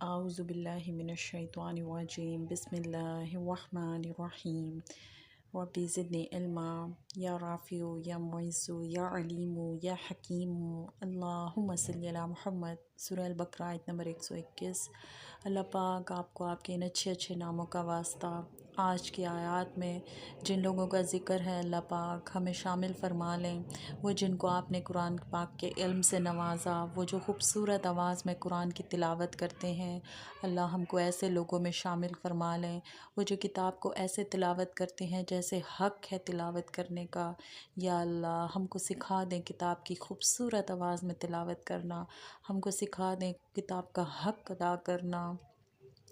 اعوذ باللہ من الشیطان الرجیم بسم اللہ الرحمن الرحیم رب زدنی علما یا رافع یا معز یا علیم یا حکیم اللہم صلی علی محمد۔ سورہ البقرہ آیت نمبر 121۔ اللہ پاک آپ کو آپ کے ان اچھے اچھے ناموں کا واسطہ آج کی آیات میں جن لوگوں کا ذکر ہے اللہ پاک ہمیں شامل فرما لیں، وہ جن کو آپ نے قرآن پاک کے علم سے نوازا، وہ جو خوبصورت آواز میں قرآن کی تلاوت کرتے ہیں، اللہ ہم کو ایسے لوگوں میں شامل فرما لیں، وہ جو کتاب کو ایسے تلاوت کرتے ہیں جیسے حق ہے تلاوت کرنے کا۔ یا اللہ ہم کو سکھا دیں کتاب کی خوبصورت آواز میں تلاوت کرنا، ہم کو سکھا دیں کتاب کا حق ادا کرنا۔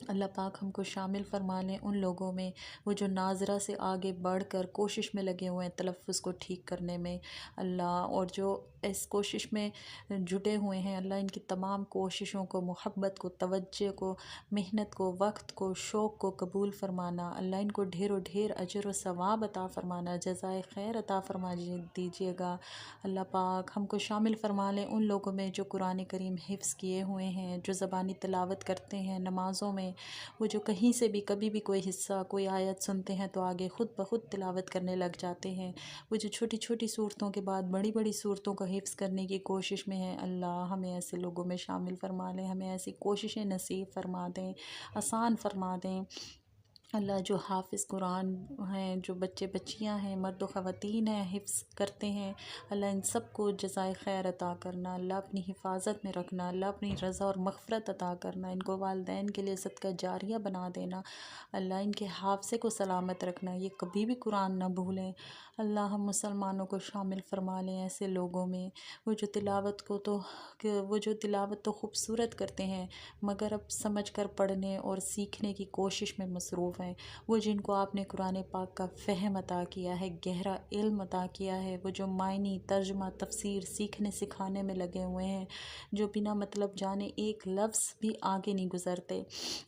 اللہ پاک ہم کو شامل فرما لیں ان لوگوں میں، وہ جو ناظرہ سے آگے بڑھ کر کوشش میں لگے ہوئے ہیں تلفظ کو ٹھیک کرنے میں اللہ، اور جو اس کوشش میں جٹے ہوئے ہیں اللہ، ان کی تمام کوششوں کو، محبت کو، توجہ کو، محنت کو، وقت کو، شوق کو قبول فرمانا اللہ، ان کو ڈھیر و ڈھیر اجر و ثواب عطا فرمانا، جزائے خیر عطا فرما دیجیے گا۔ اللہ پاک ہم کو شامل فرما لیں ان لوگوں میں جو قرآن کریم حفظ کیے ہوئے ہیں، جو زبانی تلاوت کرتے ہیں نمازوں میں، وہ جو کہیں سے بھی کبھی بھی کوئی حصہ کوئی آیت سنتے ہیں تو آگے خود بخود تلاوت کرنے لگ جاتے ہیں، وہ جو چھوٹی چھوٹی صورتوں کے بعد بڑی بڑی صورتوں کو حفظ کرنے کی کوشش میں ہیں اللہ، ہمیں ایسے لوگوں میں شامل فرما لیں، ہمیں ایسی کوششیں نصیب فرما دیں، آسان فرما دیں۔ اللہ جو حافظ قرآن ہیں، جو بچے بچیاں ہیں، مرد و خواتین ہیں، حفظ کرتے ہیں اللہ، ان سب کو جزائے خیر عطا کرنا اللہ، اپنی حفاظت میں رکھنا اللہ، اپنی رضا اور مغفرت عطا کرنا، ان کو والدین کے لیے صدقہ جاریہ بنا دینا اللہ، ان کے حافظے کو سلامت رکھنا، یہ کبھی بھی قرآن نہ بھولیں اللہ۔ ہم مسلمانوں کو شامل فرما لیں ایسے لوگوں میں، وہ جو تلاوت تو خوبصورت کرتے ہیں مگر اب سمجھ کر پڑھنے اور سیکھنے کی کوشش میں مصروف ہیں، وہ جن کو آپ نے قرآن پاک کا فہم عطا کیا ہے، گہرا علم عطا کیا ہے، وہ جو معنی، ترجمہ، تفسیر سیکھنے سکھانے میں لگے ہوئے ہیں، جو بنا مطلب جانے ایک لفظ بھی آگے نہیں گزرتے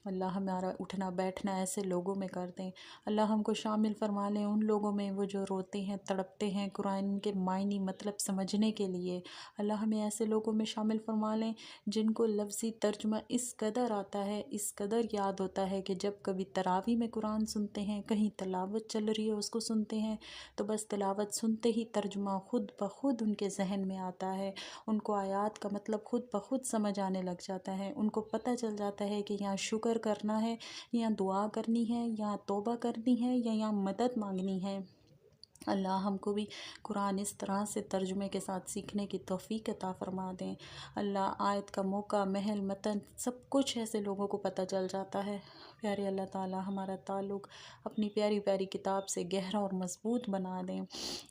اللہ، ہمارا اٹھنا بیٹھنا ایسے لوگوں میں کر دیں اللہ۔ ہم کو شامل فرما لیں ان لوگوں میں وہ جو روتے ہیں تڑپتے ہیں قرآن کے معنی مطلب سمجھنے کے لیے اللہ، ہمیں ایسے لوگوں میں شامل فرما لیں جن کو لفظی ترجمہ اس قدر آتا ہے، اس قدر یاد ہوتا ہے کہ جب کبھی تراویح میں قرآن سنتے ہیں، کہیں تلاوت چل رہی ہے اس کو سنتے ہیں تو بس تلاوت سنتے ہی ترجمہ خود بخود ان کے ذہن میں آتا ہے، ان کو آیات کا مطلب خود بخود سمجھ آنے لگ جاتا ہے، ان کو پتہ چل جاتا ہے کہ یہاں شکر کرنا ہے یا دعا کرنی ہے یا توبہ کرنی ہے یا یہاں مدد مانگنی ہے اللہ۔ ہم کو بھی قرآن اس طرح سے ترجمے کے ساتھ سیکھنے کی توفیق عطا فرما دیں اللہ۔ آیت کا موقع، محل، متن سب کچھ ایسے لوگوں کو پتہ چل جاتا ہے۔ پیارے اللہ تعالی ہمارا تعلق اپنی پیاری پیاری کتاب سے گہرا اور مضبوط بنا دیں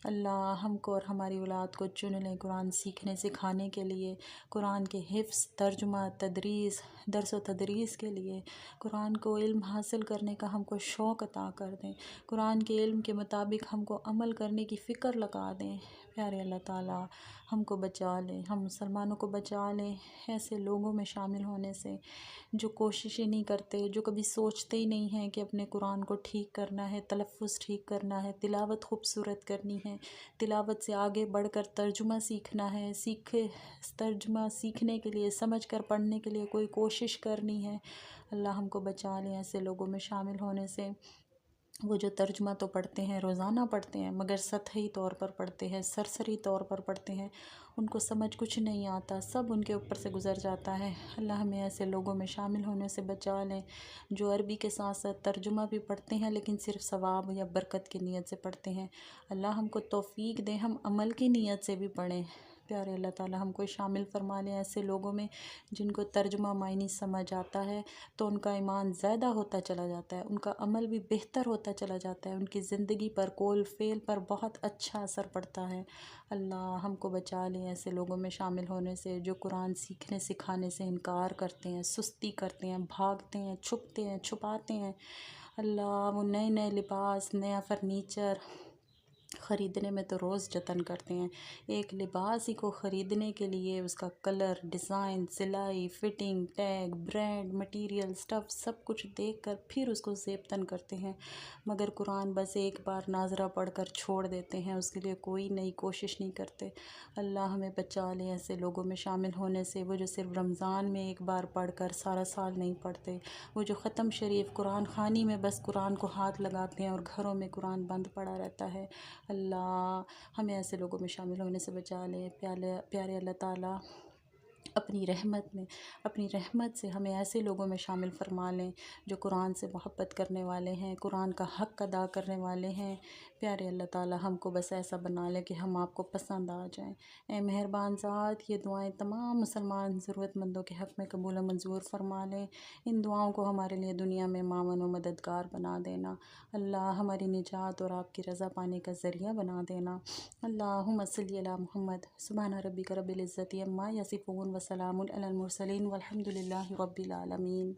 اللہ، ہم کو اور ہماری اولاد کو چن لیں قرآن سیکھنے سکھانے کے لیے، قرآن کے حفظ، ترجمہ، تدریس، درس و تدریس کے لیے، قرآن کو علم حاصل کرنے کا ہم کو شوق عطا کر دیں، قرآن کے علم کے مطابق ہم کو عمل کرنے کی فکر لگا دیں۔ پیارے اللہ تعالی ہم کو بچا لیں، ہم مسلمانوں کو بچا لیں ایسے لوگوں میں شامل ہونے سے جو کوششیں نہیں کرتے، جو کبھی سوچتے ہی نہیں ہیں کہ اپنے قرآن کو ٹھیک کرنا ہے، تلفظ ٹھیک کرنا ہے، تلاوت خوبصورت کرنی ہے، تلاوت سے آگے بڑھ کر ترجمہ سیکھنا ہے، ترجمہ سیکھنے کے لیے، سمجھ کر پڑھنے کے لیے کوئی کوشش کرنی ہے اللہ۔ ہم کو بچا لیں ایسے لوگوں میں شامل ہونے سے، وہ جو ترجمہ تو پڑھتے ہیں، روزانہ پڑھتے ہیں مگر سطحی طور پر پڑھتے ہیں، سرسری طور پر پڑھتے ہیں، ان کو سمجھ کچھ نہیں آتا، سب ان کے اوپر سے گزر جاتا ہے اللہ۔ ہمیں ایسے لوگوں میں شامل ہونے سے بچا لیں جو عربی کے ساتھ ساتھ ترجمہ بھی پڑھتے ہیں لیکن صرف ثواب یا برکت کی نیت سے پڑھتے ہیں اللہ۔ ہم کو توفیق دیں ہم عمل کی نیت سے بھی پڑھیں پیارے اللہ تعالی، ہم کو شامل فرما لیں ایسے لوگوں میں جن کو ترجمہ معنی سمجھ آتا ہے تو ان کا ایمان زیادہ ہوتا چلا جاتا ہے، ان کا عمل بھی بہتر ہوتا چلا جاتا ہے، ان کی زندگی پر، قول فعل پر بہت اچھا اثر پڑتا ہے اللہ۔ ہم کو بچا لیں ایسے لوگوں میں شامل ہونے سے جو قرآن سیکھنے سکھانے سے انکار کرتے ہیں، سستی کرتے ہیں، بھاگتے ہیں، چھپتے ہیں، چھپاتے ہیں اللہ۔ وہ نئے نئے لباس، نیا فرنیچر، خریدنے میں تو روز جتن کرتے ہیں۔ ایک لباس ہی کو خریدنے کے لیے اس کا کلر، ڈیزائن، سلائی، fitting, tag, brand, material, stuff سب کچھ دیکھ کر پھر اس کو زیب تن کرتے ہیں، مگر قرآن بس ایک بار ناظرہ پڑھ کر چھوڑ دیتے ہیں، اس کے لیے کوئی نئی کوشش نہیں کرتے۔ اللہ ہمیں بچا لے ایسے لوگوں میں شامل ہونے سے، وہ جو صرف رمضان میں ایک بار پڑھ کر سارا سال نہیں پڑھتے، وہ جو ختم شریف قرآن خوانی میں بس قرآن کو ہاتھ لگاتے ہیں اور گھروں میں قرآن بند پڑا رہتا ہے۔ اللہ ہمیں ایسے لوگوں میں شامل ہونے سے بچا لے۔ پیارے اللہ تعالیٰ اپنی رحمت سے ہمیں ایسے لوگوں میں شامل فرما لیں جو قرآن سے محبت کرنے والے ہیں، قرآن کا حق ادا کرنے والے ہیں۔ پیارے اللہ تعالیٰ ہم کو بس ایسا بنا لے کہ ہم آپ کو پسند آ جائیں۔ اے مہربان ذات، یہ دعائیں تمام مسلمان ضرورت مندوں کے حق میں قبول و منظور فرما لیں۔ ان دعاؤں کو ہمارے لیے دنیا میں معاون و مددگار بنا دینا۔ اللہ ہماری نجات اور آپ کی رضا پانے کا ذریعہ بنا دینا۔ اللہم صلی علی محمد۔ سبحان ربک رب العزت عما یصفون وسلام علی المرسلین والحمد للہ رب العالمین۔